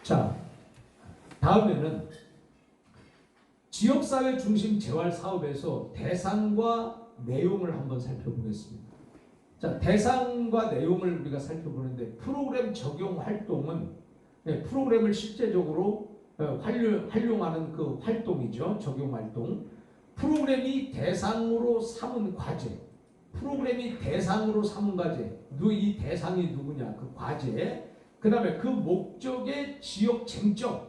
자, 다음에는 지역사회 중심 재활 사업에서 대상과 내용을 한번 살펴보겠습니다. 자, 대상과 내용을 우리가 살펴보는데 프로그램 적용 활동은 프로그램을 실제적으로 활용하는 그 활동이죠. 적용 활동. 프로그램이 대상으로 삼은 과제. 프로그램이 대상으로 삼은 과제. 이 대상이 누구냐? 그 과제. 그 다음에 그 목적의 지역 쟁점.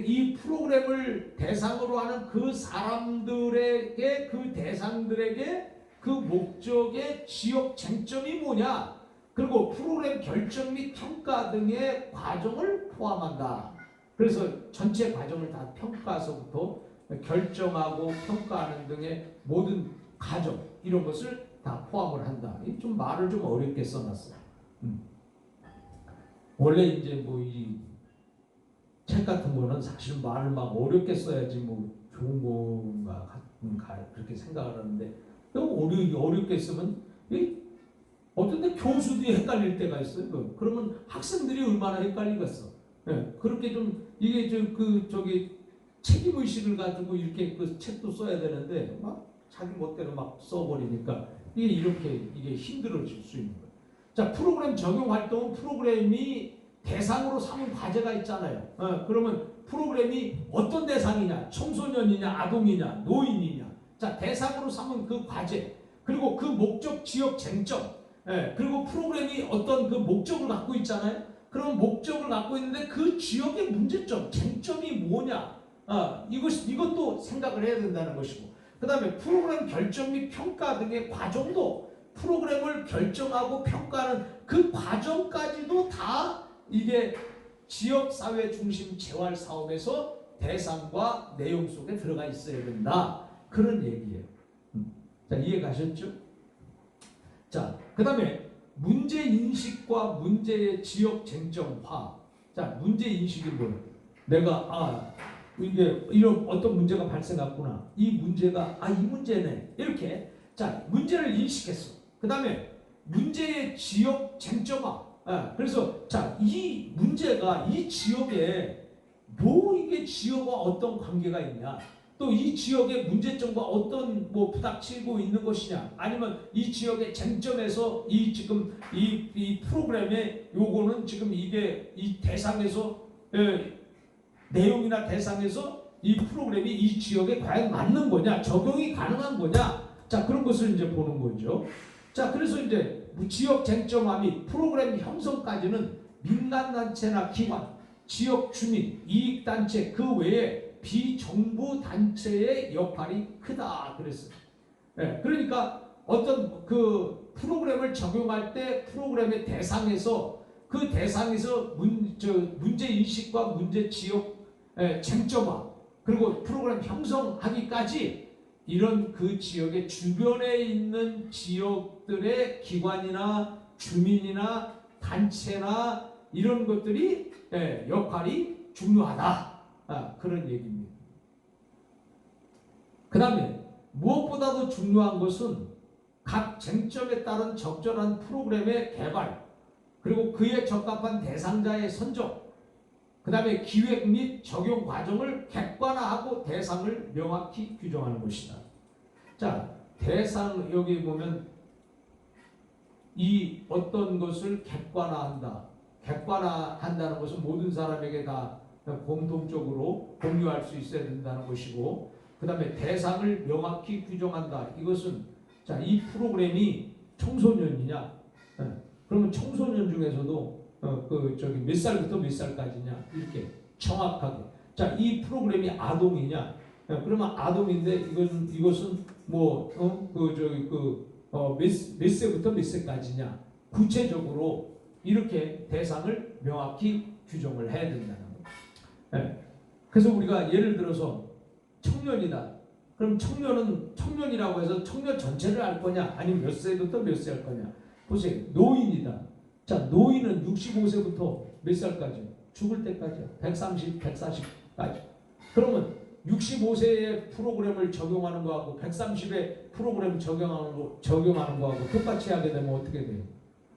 이 프로그램을 대상으로 하는 그 사람들에게, 그 대상들에게 그 목적의 지역 쟁점이 뭐냐? 그리고 프로그램 결정 및 평가 등의 과정을 포함한다. 그래서 전체 과정을 다 평가서부터 결정하고 평가하는 등의 모든 과정, 이런 것을 다 포함을 한다. 좀 말을 좀 어렵게 써놨어요. 원래 이제 뭐 이 책 같은 거는 사실 말을 막 어렵게 써야지 뭐 좋은 건가 그렇게 생각을 하는데 너무 어렵게 쓰면 어떤 때 교수도 헷갈릴 때가 있어요. 그러면 학생들이 얼마나 헷갈리겠어. 그렇게 좀 이게 저기 책임의식을 가지고 이렇게 그 책도 써야 되는데 막 자기 멋대로 막 써버리니까 이게 힘들어질 수 있는 거예요. 자, 프로그램 적용 활동은 프로그램이 대상으로 삼은 과제가 있잖아요. 그러면 프로그램이 어떤 대상이냐? 청소년이냐? 아동이냐? 노인이냐? 자, 대상으로 삼은 그 과제, 그리고 그 목적, 지역 쟁점, 그리고 프로그램이 어떤 그 목적을 갖고 있잖아요. 그럼 목적을 갖고 있는데 그 지역의 문제점, 쟁점이 뭐냐? 이것도 생각을 해야 된다는 것이고, 그 다음에 프로그램 결정 및 평가 등의 과정도 프로그램을 결정하고 평가하는 그 과정까지도 다 이게 지역사회 중심 재활 사업에서 대상과 내용 속에 들어가 있어야 된다. 그런 얘기예요. 자, 이해 가셨죠? 자, 그 다음에 문제인식과 문제의 지역 쟁점화. 자, 문제인식이 뭐예요? 내가 이게 이런 어떤 문제가 발생했구나. 이 문제가 이 문제네. 이렇게 자, 문제를 인식했어. 그 다음에 문제의 지역 쟁점화. 그래서 자, 이 문제가 이 지역에 이게 지역과 어떤 관계가 있냐? 또 이 지역의 문제점과 어떤 부닥치고 있는 것이냐? 아니면 이 지역의 쟁점에서 지금 이 프로그램의 요거는 지금 이게 이 대상에서 내용이나 대상에서 이 프로그램이 이 지역에 과연 맞는 거냐? 적용이 가능한 거냐? 자, 그런 것을 이제 보는 거죠. 자, 그래서 이제 지역 쟁점화 및 프로그램 형성까지는 민간단체나 기관, 지역 주민, 이익단체 그 외에 비정부 단체의 역할이 크다 그랬어요. 그러니까 어떤 그 프로그램을 적용할 때 프로그램의 대상에서 그 대상에서 문제인식과 문제 지역 쟁점화 그리고 프로그램 형성하기까지 이런 그 지역의 주변에 있는 지역들의 기관이나 주민이나 단체나 이런 것들이 역할이 중요하다. 그런 얘기입니다. 그 다음에 무엇보다도 중요한 것은 각 쟁점에 따른 적절한 프로그램의 개발 그리고 그에 적합한 대상자의 선정 그 다음에 기획 및 적용 과정을 객관화하고 대상을 명확히 규정하는 것이다. 자, 대상 여기 보면 이 어떤 것을 객관화한다. 객관화한다는 것은 모든 사람에게 다 공통적으로 공유할 수 있어야 된다는 것이고 그 다음에 대상을 명확히 규정한다. 이것은 자, 이 프로그램이 청소년이냐? 그러면 청소년 중에서도 몇 살부터 몇 살까지냐 이렇게 정확하게 자, 이 프로그램이 아동이냐 그러면 아동인데 이것은 몇 세부터 몇 세까지냐 구체적으로 이렇게 대상을 명확히 규정을 해야 된다는 거예요. 그래서 우리가 예를 들어서 청년이다. 그럼 청년이라고 해서 청년 전체를 알 거냐 아니면 몇 세부터 몇 세 할 거냐. 보세요. 노인이다. 자, 노인은 65세부터 몇 살까지? 죽을 때까지요. 130, 140까지. 그러면 65세의 프로그램을 적용하는 거하고 130의 프로그램 적용하는 거하고 똑같이 하게 되면 어떻게 돼요?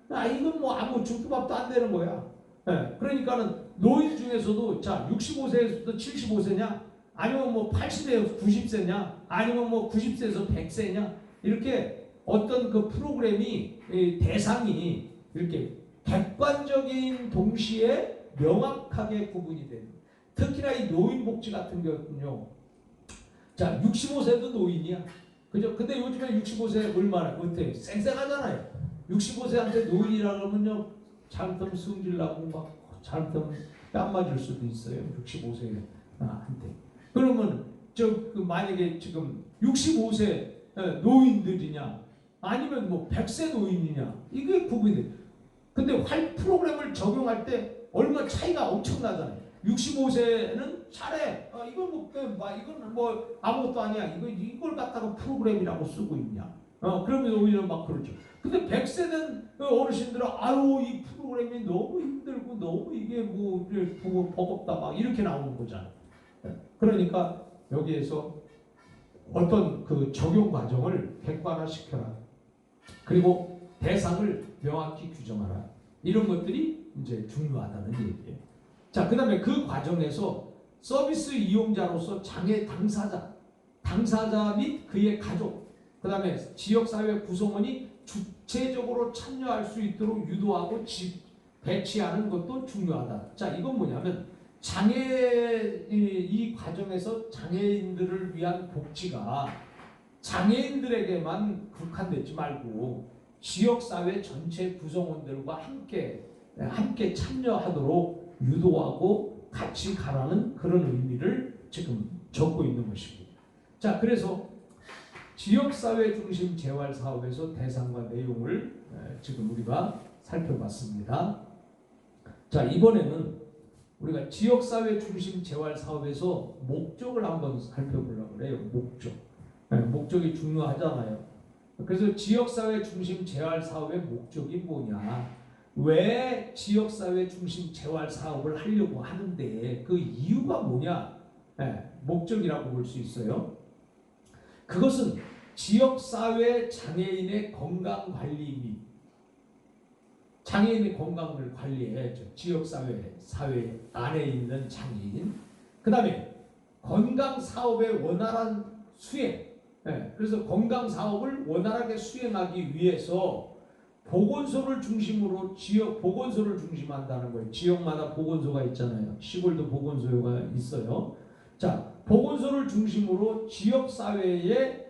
이건 아무 죽도 밥도 안 되는 거야. 예, 그러니까는 노인 중에서도 자 65세에서부터 75세냐 아니면 뭐 80세에서 90세냐 아니면 뭐 90세에서 100세냐 이렇게 어떤 그 프로그램이 대상이 이렇게 객관적인 동시에 명확하게 구분이 되는 특히나 이 노인복지 같은 경우는요. 자 65세도 노인이야. 그죠? 근데 요즘에 65세 얼마나 어때요? 쌩쌩하잖아요. 65세한테 노인이라 그러면요 잘못하면 승질나고 막 잘못하면 뺨 맞을 수도 있어요. 65세한테. 그러면 그 만약에 지금 65세 노인들이냐 아니면 뭐 100세 노인이냐 이게 구분이 돼. 근데 프로그램을 적용할 때 얼마 차이가 엄청나잖아요. 65세는 잘해. 이건 이건 뭐 아무것도 아니야. 이걸 갖다가 프로그램이라고 쓰고 있냐. 그러면 오히려 막 그러죠. 근데 100세는 어르신들은 아유 이 프로그램이 너무 힘들고 너무 이게 뭐 버겁다 막 이렇게 나오는 거잖아요. 그러니까 여기에서 어떤 그 적용 과정을 객관화시켜라. 그리고 대상을 명확히 규정하라. 이런 것들이 이제 중요하다는 얘기예요. 자, 그 다음에 그 과정에서 서비스 이용자로서 장애 당사자 및 그의 가족, 그 다음에 지역사회 구성원이 주체적으로 참여할 수 있도록 유도하고 배치하는 것도 중요하다. 자, 이건 뭐냐면 이 과정에서 장애인들을 위한 복지가 장애인들에게만 국한되지 말고 지역사회 전체 구성원들과 함께 참여하도록 유도하고 같이 가라는 그런 의미를 지금 적고 있는 것입니다. 자, 그래서 지역사회 중심 재활사업에서 대상과 내용을 지금 우리가 살펴봤습니다. 자, 이번에는 우리가 지역사회 중심 재활사업에서 목적을 한번 살펴보려고 그래요. 목적이 중요하잖아요. 그래서 지역사회 중심 재활사업의 목적이 뭐냐? 왜 지역사회 중심 재활사업을 하려고 하는데 그 이유가 뭐냐? 목적이라고 볼 수 있어요. 그것은 지역사회 장애인의 건강관리 및 장애인의 건강을 관리해야죠. 사회 안에 있는 장애인. 그 다음에 건강사업의 원활한 수행. 그래서 건강사업을 원활하게 수행하기 위해서 보건소를 중심으로 지역 보건소를 중심한다는 거예요. 지역마다 보건소가 있잖아요. 시골도 보건소가 있어요. 자, 보건소를 중심으로 지역사회의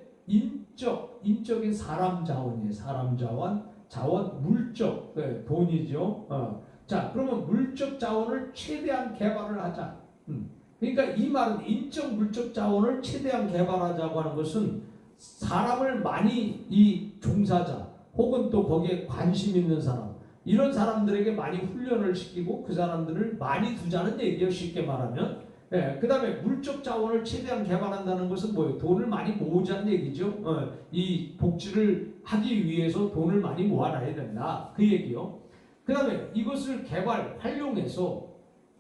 인적인 사람 자원, 물적, 돈이죠. 자, 그러면 물적 자원을 최대한 개발을 하자. 그러니까 이 말은 인적, 물적 자원을 최대한 개발하자고 하는 것은 사람을 많이 이 종사자 혹은 또 거기에 관심 있는 사람 이런 사람들에게 많이 훈련을 시키고 그 사람들을 많이 두자는 얘기예요. 쉽게 말하면. 그 다음에 물적 자원을 최대한 개발한다는 것은 뭐예요? 돈을 많이 모으자는 얘기죠. 이 복지를 하기 위해서 돈을 많이 모아놔야 된다. 그 얘기요. 그 다음에 이것을 활용해서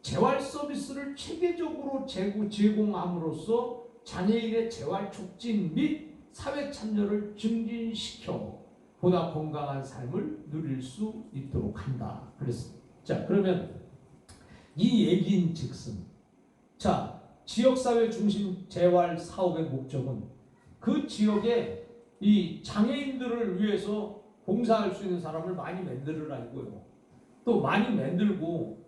재활 서비스를 체계적으로 제공함으로써 장애인의 재활 촉진 및 사회 참여를 증진시켜 보다 건강한 삶을 누릴 수 있도록 한다. 그랬습니다. 자, 그러면 이 얘기인 즉슨 자, 지역사회 중심 재활 사업의 목적은 그 지역에 이 장애인들을 위해서 봉사할 수 있는 사람을 많이 만들으라고요. 또 많이 만들고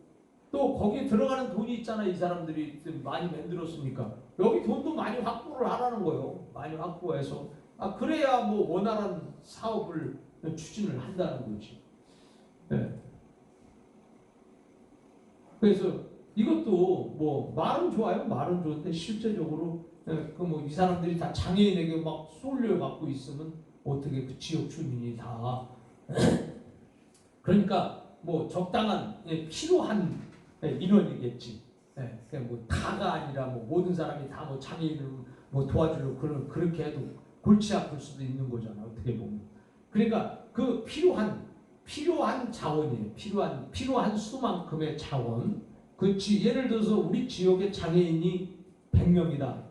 또 거기에 들어가는 돈이 있잖아요. 이 사람들이 많이 만들었으니까 여기 돈도 많이 확보를 하라는 거예요. 많이 확보해서 그래야 뭐 원활한 사업을 추진을 한다는 거지. 그래서 이것도 뭐 말은 좋아요. 말은 좋은데 실제적으로 이 사람들이 다 장애인에게 막 쏠려 갖고 있으면 어떻게 그 지역 주민이 다 그러니까 뭐 적당한 필요한 인원이겠지. 그냥 뭐 다가 아니라 뭐 모든 사람이 다 뭐 장애인을 뭐 도와주려고 그렇게 해도 골치 아플 수도 있는 거잖아. 어떻게 보면. 그러니까 그 필요한 자원이에요. 필요한 수만큼의 자원. 예를 들어서 우리 지역에 장애인이 100명이다.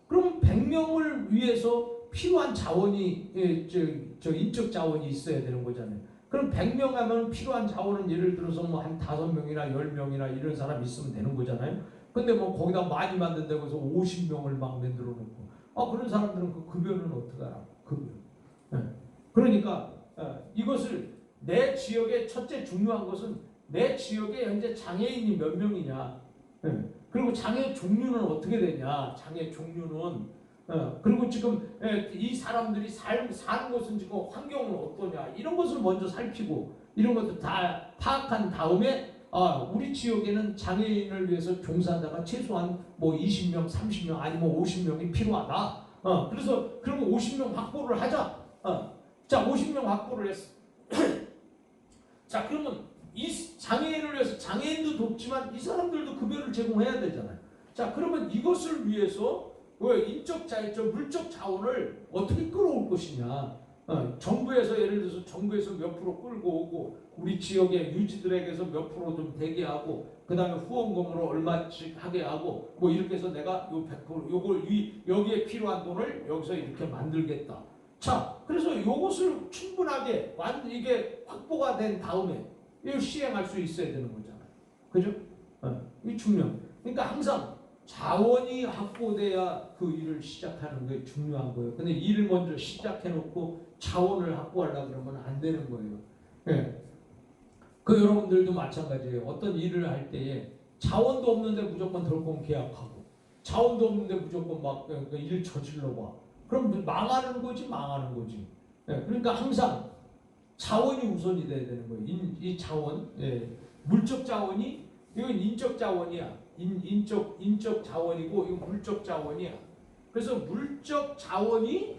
그럼 100명을 위해서 필요한 자원이 인적 자원이 있어야 되는 거잖아요. 그럼 100명 하면 필요한 자원은 예를 들어서 뭐 한 5명이나 10명이나 이런 사람 있으면 되는 거잖아요. 근데 뭐 거기다 많이 만든다고 해서 50명을 막 만들어 놓고 그런 사람들은 그 급여는 어떻게 하라고? 급여. 네. 그러니까 이것을 내 지역의 첫째 중요한 것은 내 지역에 현재 장애인이 몇 명이냐. 네. 그리고 장애 종류는 어떻게 되냐. 장애 종류는 그리고 지금 이 사람들이 사는 것은 지금 환경은 어떠냐 이런 것을 먼저 살피고 이런 것도 다 파악한 다음에 우리 지역에는 장애인을 위해서 종사자가 최소한 뭐 20명, 30명 아니면 50명이 필요하다. 그래서 그러면 50명 확보를 하자. 자, 50명 확보를 했어. 자, 그러면 이 장애인을 위해서 장애인도 돕지만 이 사람들도 급여를 제공해야 되잖아요. 자, 그러면 이것을 위해서 인적 물적 자원을 어떻게 끌어올 것이냐. 정부에서 예를 들어서 정부에서 몇 프로 끌고 오고 우리 지역의 유지들에게서 몇 프로 좀 대게 하고 그 다음에 후원금으로 얼마씩 하게 하고 뭐 이렇게 해서 내가 요 100% 요걸 여기에 필요한 돈을 여기서 이렇게 만들겠다. 자, 그래서 요것을 충분하게 이게 확보가 된 다음에 이걸 시행할 수 있어야 되는 거잖아요. 그죠? 이 중요한. 그러니까 항상 자원이 확보돼야 그 일을 시작하는 게 중요한 거예요. 근데 일을 먼저 시작해놓고 자원을 확보하려고 그러면 안 되는 거예요. 네. 그 여러분들도 마찬가지예요. 어떤 일을 할 때에 자원도 없는데 무조건 덜컹 계약하고 자원도 없는데 무조건 막 일 저질러 봐. 그럼 망하는 거지. 네. 그러니까 항상 자원이 우선이 돼야 되는 거예요. 이 자원, 물적 자원이 이건 인적 자원이야. 인적 자원이고 이거 물적 자원이야. 그래서 물적 자원이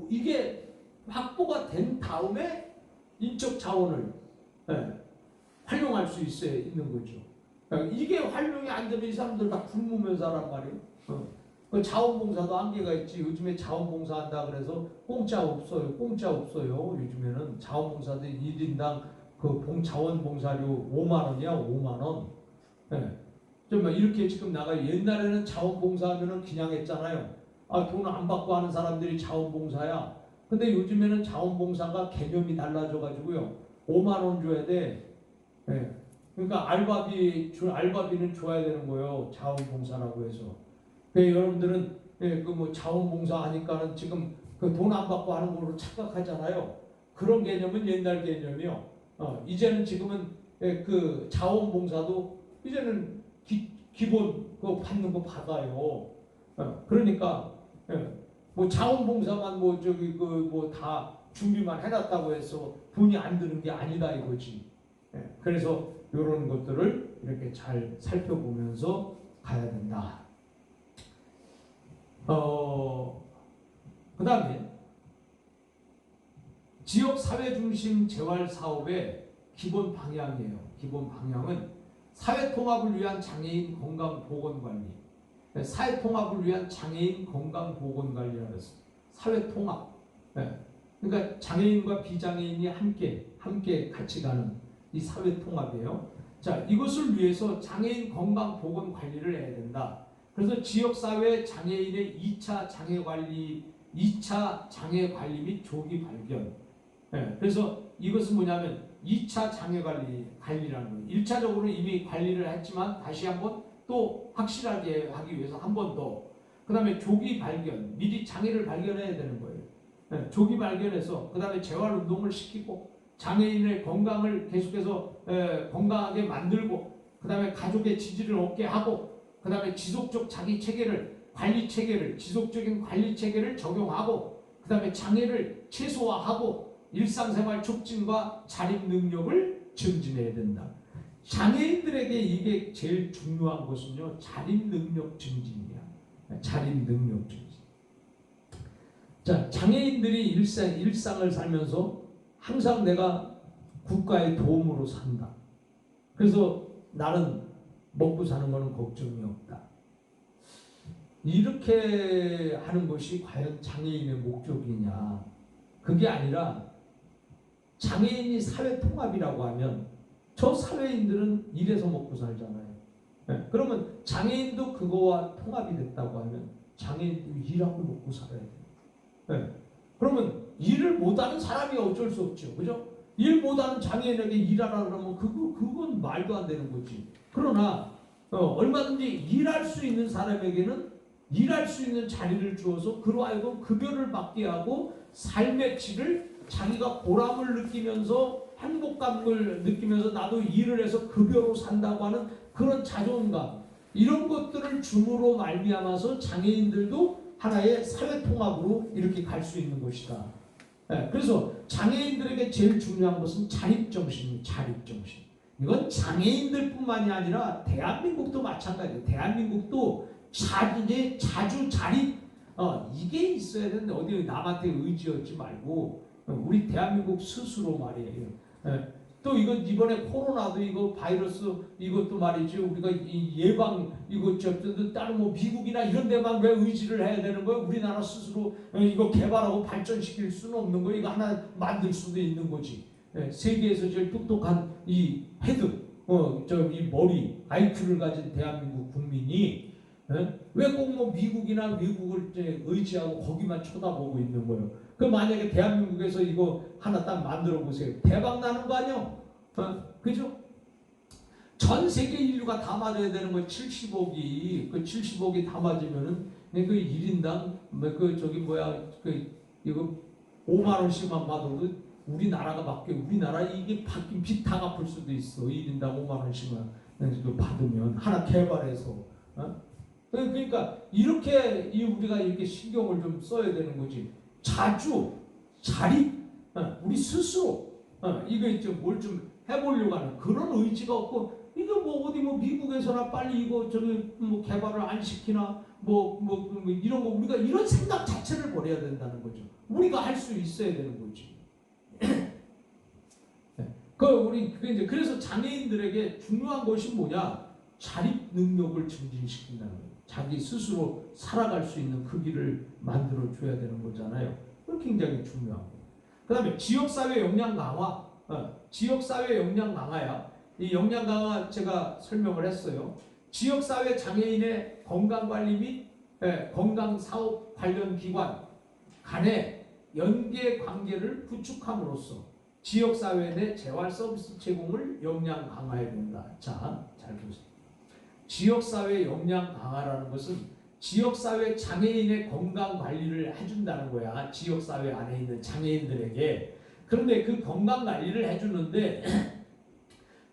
이게 확보가 된 다음에 인적 자원을 활용할 수 있어야 있는 거죠. 이게 활용이 안 되면 이 사람들 다 굶으면서 하란 말이에요. 그 자원봉사도 한계가 있지. 요즘에 자원봉사 한다 그래서 공짜 없어요. 요즘에는 자원봉사도 1인당 그 자원봉사료 5만 원이야. 5만 원. 좀 이렇게 지금 옛날에는 자원봉사하면은 그냥 했잖아요. 돈 안 받고 하는 사람들이 자원봉사야. 근데 요즘에는 자원봉사가 개념이 달라져가지고요. 5만 원 줘야 돼. 그러니까 알바비는 줘야 되는 거예요. 자원봉사라고 해서. 여러분들은 그 뭐 자원봉사 하니까는 지금 그 돈 안 받고 하는 걸로 착각하잖아요. 그런 개념은 옛날 개념이요. 이제는 지금은 그 자원봉사도 이제는 기본 그 받는 거 받아요. 그러니까 뭐 자원봉사만 뭐 저기 그 뭐 다 준비만 해놨다고 해서 돈이 안 드는 게 아니다 이거지. 그래서 이런 것들을 이렇게 잘 살펴보면서 가야 된다. 그 다음에 지역 사회 중심 재활 사업의 기본 방향이에요. 기본 방향은 사회 통합을 위한 장애인 건강 보건 관리. 사회 통합을 위한 장애인 건강 보건 관리라고 했어요. 사회 통합. 그러니까 장애인과 비장애인이 함께 같이 가는 이 사회 통합이에요. 자, 이것을 위해서 장애인 건강 보건 관리를 해야 된다. 그래서 지역사회 장애인의 2차 장애 관리 및 조기 발견. 그래서 이것은 뭐냐면 2차 장애 관리라는 거예요. 1차적으로 이미 관리를 했지만 다시 한번 또 확실하게 하기 위해서 한 번 더. 그 다음에 조기 발견, 미리 장애를 발견해야 되는 거예요. 조기 발견해서 그 다음에 재활운동을 시키고 장애인의 건강을 계속해서 건강하게 만들고 그 다음에 가족의 지지를 얻게 하고 그 다음에 지속적 자기 체계를 지속적인 관리 체계를 적용하고 그 다음에 장애를 최소화하고 일상생활 촉진과 자립 능력을 증진해야 된다. 장애인들에게 이게 제일 중요한 것은요. 자립 능력 증진이야. 자립 능력 증진. 자, 장애인들이 일상을 살면서 항상 내가 국가의 도움으로 산다. 그래서 나는 먹고 사는 것은 걱정이 없다. 이렇게 하는 것이 과연 장애인의 목적이냐? 그게 아니라 장애인이 사회 통합이라고 하면 저 사회인들은 일해서 먹고 살잖아요. 그러면 장애인도 그거와 통합이 됐다고 하면 장애인도 일하고 먹고 살아야 돼요. 그러면 일을 못하는 사람이 어쩔 수 없죠. 그죠? 일 못하는 장애인에게 일하라 그러면 그건 말도 안 되는 거지. 그러나 얼마든지 일할 수 있는 사람에게는 일할 수 있는 자리를 주어서 그로 하여금 급여를 받게 하고 삶의 질을 자기가 보람을 느끼면서 행복감을 느끼면서 나도 일을 해서 급여로 산다고 하는 그런 자존감, 이런 것들을 줌으로 말미암아서 장애인들도 하나의 사회 통합으로 이렇게 갈 수 있는 것이다. 그래서 장애인들에게 제일 중요한 것은 자립정신입니다. 자립정신. 이건 장애인들뿐만이 아니라 대한민국도 마찬가지예요. 대한민국도 자주 자립, 이게 있어야 되는데 어디 남한테 의지하지 말고 우리 대한민국 스스로 말이에요. 또 이건 이번에 코로나도 이거 바이러스 이것도 말이죠. 우리가 이 예방 이거 다른 뭐 미국이나 이런 데만 왜 의지를 해야 되는 거예요? 우리나라 스스로 이거 개발하고 발전시킬 수는 없는 거예요. 이거 하나 만들 수도 있는 거지. 세계에서 제일 똑똑한 이 헤드, 이 머리, IQ를 가진 대한민국 국민이 왜 꼭 뭐 미국이나 외국을 의지하고 거기만 쳐다보고 있는 거예요? 그 만약에 대한민국에서 이거 하나 딱 만들어 보세요. 대박 나는 거 아니요? 그죠? 전 세계 인류가 다 맞아야 되는 거 70억이 그 70억이 다 맞으면은 그 1인당 이거 5만 원씩만 받아도 우리나라가 밖에 우리나라 이게 바뀐 빚 다 갚을 수도 있어. 1인당 5만 원씩만 받으면 하나 개발해서. 그러니까 이렇게 우리가 이렇게 신경을 좀 써야 되는 거지. 자주 자립, 우리 스스로 이거 뭘 좀 해보려고 하는 그런 의지가 없고, 이거 뭐 어디 뭐 미국에서나 빨리 이거 뭐 개발을 안 시키나 뭐 이런 거 우리가 이런 생각 자체를 버려야 된다는 거죠. 우리가 할 수 있어야 되는 거지. 그래서 장애인들에게 중요한 것이 뭐냐? 자립 능력을 증진시킨다는 거예요. 자기 스스로 살아갈 수 있는 그 길을 만들어 줘야 되는 거잖아요. 그건 굉장히 중요하고. 그 다음에 지역사회 역량 강화. 지역사회 역량 강화야. 이 역량 강화 제가 설명을 했어요. 지역사회 장애인의 건강관리 및 건강사업 관련 기관 간의 연계 관계를 구축함으로써 지역사회 내 재활서비스 제공을 역량 강화해야 된다. 자, 잘 보세요. 지역사회 역량 강화라는 것은 지역사회 장애인의 건강관리를 해준다는 거야. 지역사회 안에 있는 장애인들에게. 그런데 그 건강관리를 해주는데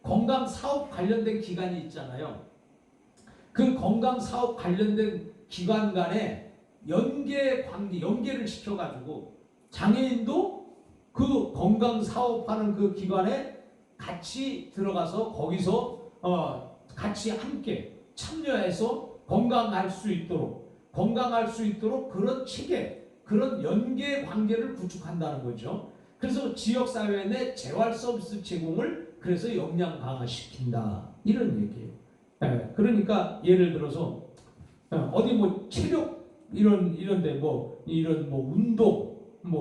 건강사업 관련된 기관이 있잖아요. 그 건강사업 관련된 기관 간에 연계를 시켜가지고 장애인도 그 건강사업하는 그 기관에 같이 들어가서 거기서 같이 함께 참여해서 건강할 수 있도록 그런 체계, 그런 연계 관계를 구축한다는 거죠. 그래서 지역사회 내 재활서비스 제공을 그래서 역량 강화시킨다. 이런 얘기예요. 그러니까 예를 들어서 어디 뭐 체력 이런데 이런 운동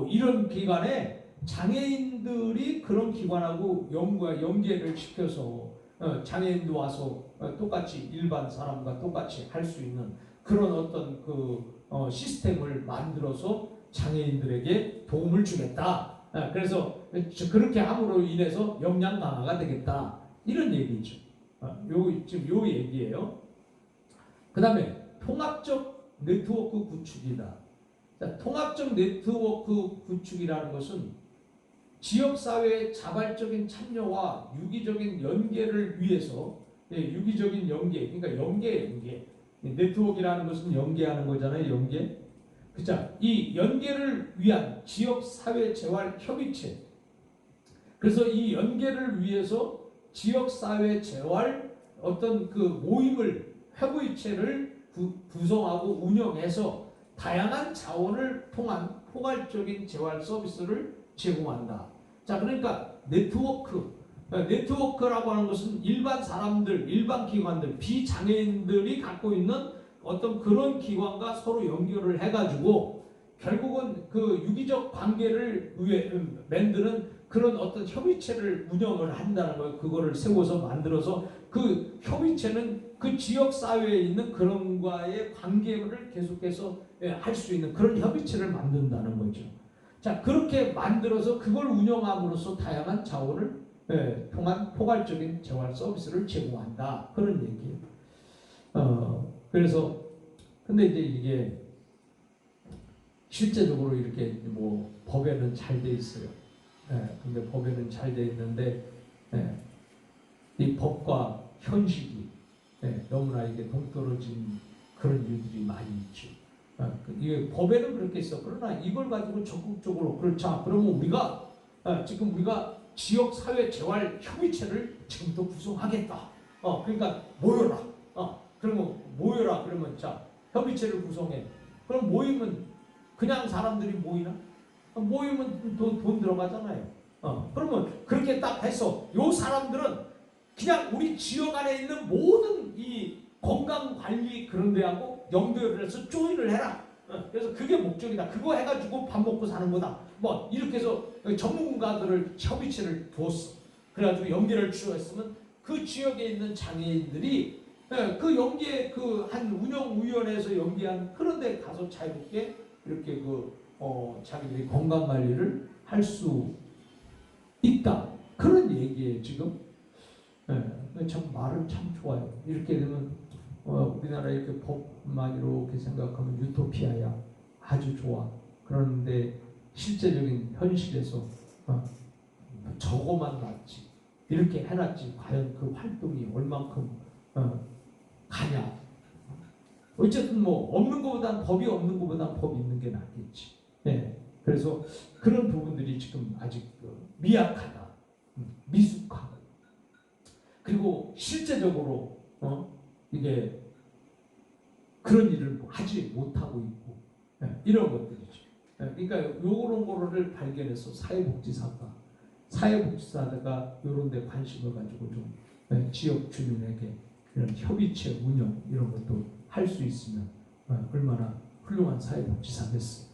이런 기관에 장애인들이 그런 기관하고 연계를 시켜서 장애인도 와서 똑같이 일반 사람과 똑같이 할 수 있는 그런 어떤 시스템을 만들어서 장애인들에게 도움을 주겠다. 그래서 그렇게 함으로 인해서 역량 강화가 되겠다. 이런 얘기죠. 지금 요 얘기예요. 그 다음에 통합적 네트워크 구축이다. 자, 통합적 네트워크 구축이라는 것은 지역사회의 자발적인 참여와 유기적인 연계를 위해서, 유기적인 연계, 그러니까 연계. 네트워크라는 것은 연계하는 거잖아요. 연계. 그죠? 이 연계를 위한 지역사회 재활 협의체. 그래서 이 연계를 위해서 지역사회 재활 어떤 그 모임을, 회의체를 구성하고 운영해서 다양한 자원을 통한 포괄적인 재활 서비스를 제공한다. 자, 그러니까 네트워크라고 하는 것은 일반 사람들, 일반 기관들, 비장애인들이 갖고 있는 어떤 그런 기관과 서로 연결을 해가지고 결국은 그 유기적 관계를 만드는 그런 어떤 협의체를 운영을 한다는 거예요. 그거를 세워서 만들어서 그 협의체는 그 지역 사회에 있는 그런과의 관계를 계속해서 할 수 있는 그런 협의체를 만든다는 거죠. 자, 그렇게 만들어서 그걸 운영함으로써 다양한 자원을 통한 포괄적인 재활 서비스를 제공한다. 그런 얘기예요. 그래서 근데 이제 이게 실제적으로 이렇게 뭐 법에는 잘 돼 있어요. 근데 법에는 잘 돼 있는데 이 법과 현실이 너무나 이게 동떨어진 그런 일들이 많이 있죠. 이게 법에는 그렇게 있어. 그러나 이걸 가지고 적극적으로 그렇죠. 그러면 우리가 지금 우리가 지역 사회 재활 협의체를 지금부터 구성하겠다. 그러니까 모여라. 그러면 모여라. 그러면 자 협의체를 구성해. 그럼 모이면 그냥 사람들이 모이나? 모이면 돈 들어가잖아요. 그러면 그렇게 딱 해서 요 사람들은 그냥 우리 지역 안에 있는 모든 이 건강관리 그런 데하고 연결을 해서 조인을 해라. 그래서 그게 목적이다. 그거 해가지고 밥 먹고 사는 거다. 뭐 이렇게 해서 전문가들을 협의체를 두었어. 그래가지고 연계를 추구했으면 그 지역에 있는 장애인들이 그 연계 그 한 운영위원회에서 연계한 그런 데 가서 자유롭게 이렇게 자기들이 건강관리를 할 수 있다. 그런 얘기예요 지금. 참 말은 참 좋아요. 이렇게 되면 우리나라 이렇게 법만 이렇게 생각하면 유토피아야. 아주 좋아. 그런데 실제적인 현실에서 저거만 놨지. 이렇게 해놨지. 과연 그 활동이 얼만큼 가냐. 어쨌든 뭐 없는 것보단 법이 없는 것보단 법이 있는 게 낫겠지. 그래서 그런 부분들이 지금 아직 미약하다. 미숙하고. 그리고 실제적으로 이게 그런 일을 하지 못하고 있고 이런 것들이죠. 그러니까 요런 거를 발견해서 사회복지사가 이런 데 관심을 가지고 좀 지역 주민에게 이런 협의체 운영 이런 것도 할 수 있으면 얼마나 훌륭한 사회복지사겠어요.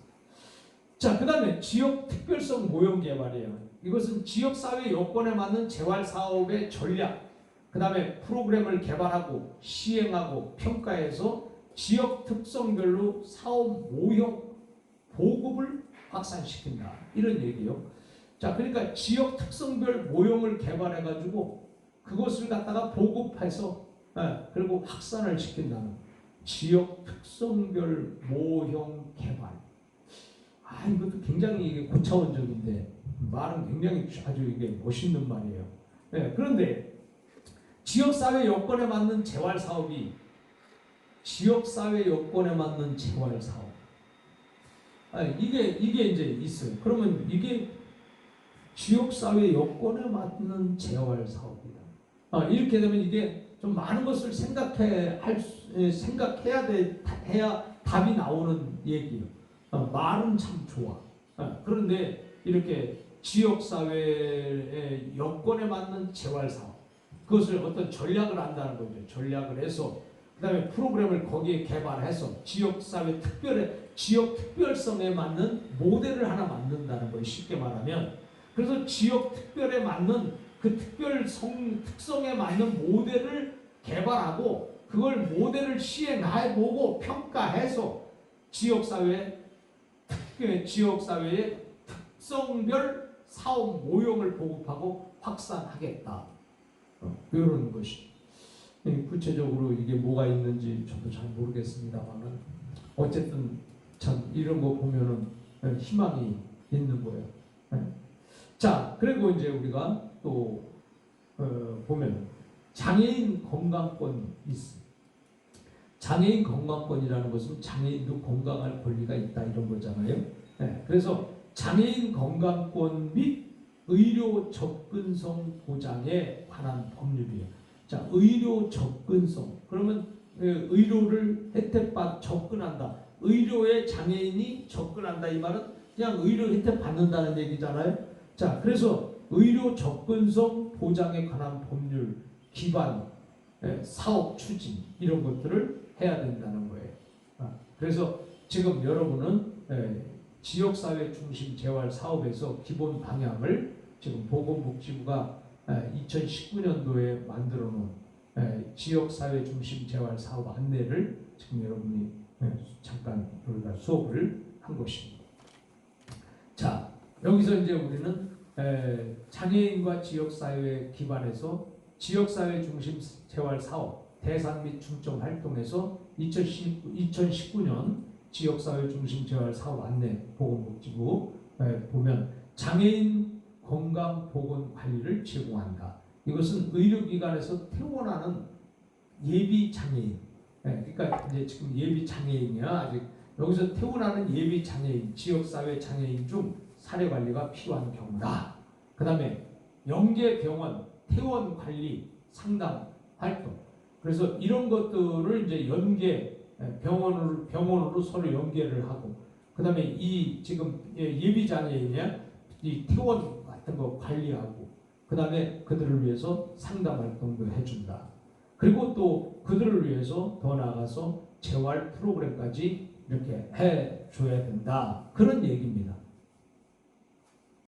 자, 그 다음에 지역 특별성 모형 개발이에요. 이것은 지역사회 여건에 맞는 재활사업의 전략, 그 다음에 프로그램을 개발하고 시행하고 평가해서 지역 특성별로 사업 모형 보급을 확산시킨다. 이런 얘기예요. 자, 그러니까 지역 특성별 모형을 개발해가지고 그것을 갖다가 보급해서 그리고 확산을 시킨다는 지역 특성별 모형 개발. 이것도 굉장히 이게 고차원적인데 말은 굉장히 아주 이게 멋있는 말이에요. 그런데 지역사회 여건에 맞는 재활사업이 지역사회 여건에 맞는 재활사업. 이게 이제 있어요. 그러면 이게 지역사회 여건에 맞는 재활사업이다. 이렇게 되면 이게 좀 많은 것을 생각해야 해야 답이 나오는 얘기예요. 말은 참 좋아. 그런데 이렇게 지역사회의 여건에 맞는 재활사업, 그것을 어떤 전략을 한다는 거죠. 전략을 해서 그 다음에 프로그램을 거기에 개발해서 지역 특별성에 맞는 모델을 하나 만든다는 거예요. 쉽게 말하면. 그래서 지역 특별에 맞는 그 특성에 맞는 모델을 개발하고 그걸 모델을 시행해보고 평가해서 지역사회의 특성별 사업 모형을 보급하고 확산하겠다. 이런 것이. 구체적으로 이게 뭐가 있는지 저도 잘 모르겠습니다만은 어쨌든 참 이런 거 보면은 희망이 있는 거예요. 자, 그리고 이제 우리가 또 보면 장애인 건강권이 있습니다. 장애인 건강권이라는 것은 장애인도 건강할 권리가 있다 이런 거잖아요. 그래서 장애인 건강권 및 의료 접근성 보장에 관한 법률이에요. 자, 의료 접근성. 그러면 의료를 접근한다. 의료에 장애인이 접근한다. 이 말은 그냥 의료 혜택 받는다는 얘기잖아요. 자, 그래서 의료 접근성 보장에 관한 법률 기반, 사업 추진 이런 것들을 해야 된다는 거예요. 그래서 지금 여러분은 지역사회 중심 재활 사업에서 기본 방향을 지금 보건복지부가 2019년도에 만들어 놓은 지역사회 중심 재활 사업 안내를 지금 여러분이 잠깐 우리가 수업을 한 것입니다. 자, 여기서 이제 우리는 장애인과 지역사회 기반에서 지역사회 중심 재활사업 대상 및 중점 활동에서 2019년 지역사회 중심 재활사업 안내 보건복지부 보면 장애인 건강보건관리를 제공한다. 이것은 의료기관에서 퇴원하는 예비 장애인, 그러니까 이제 지금 예비 장애인이야. 아직 여기서 퇴원하는 예비 장애인, 지역사회 장애인 중 사례 관리가 필요한 경우다. 그 다음에 연계병원, 퇴원 관리, 상담 활동. 그래서 이런 것들을 이제 병원으로 서로 연계를 하고, 그 다음에 이 지금 예비 장애인이야, 이 퇴원 같은 거 관리하고, 그 다음에 그들을 위해서 상담 활동도 해준다. 그리고 또 그들을 위해서 더 나아가서 재활 프로그램까지 이렇게 해줘야 된다. 그런 얘기입니다.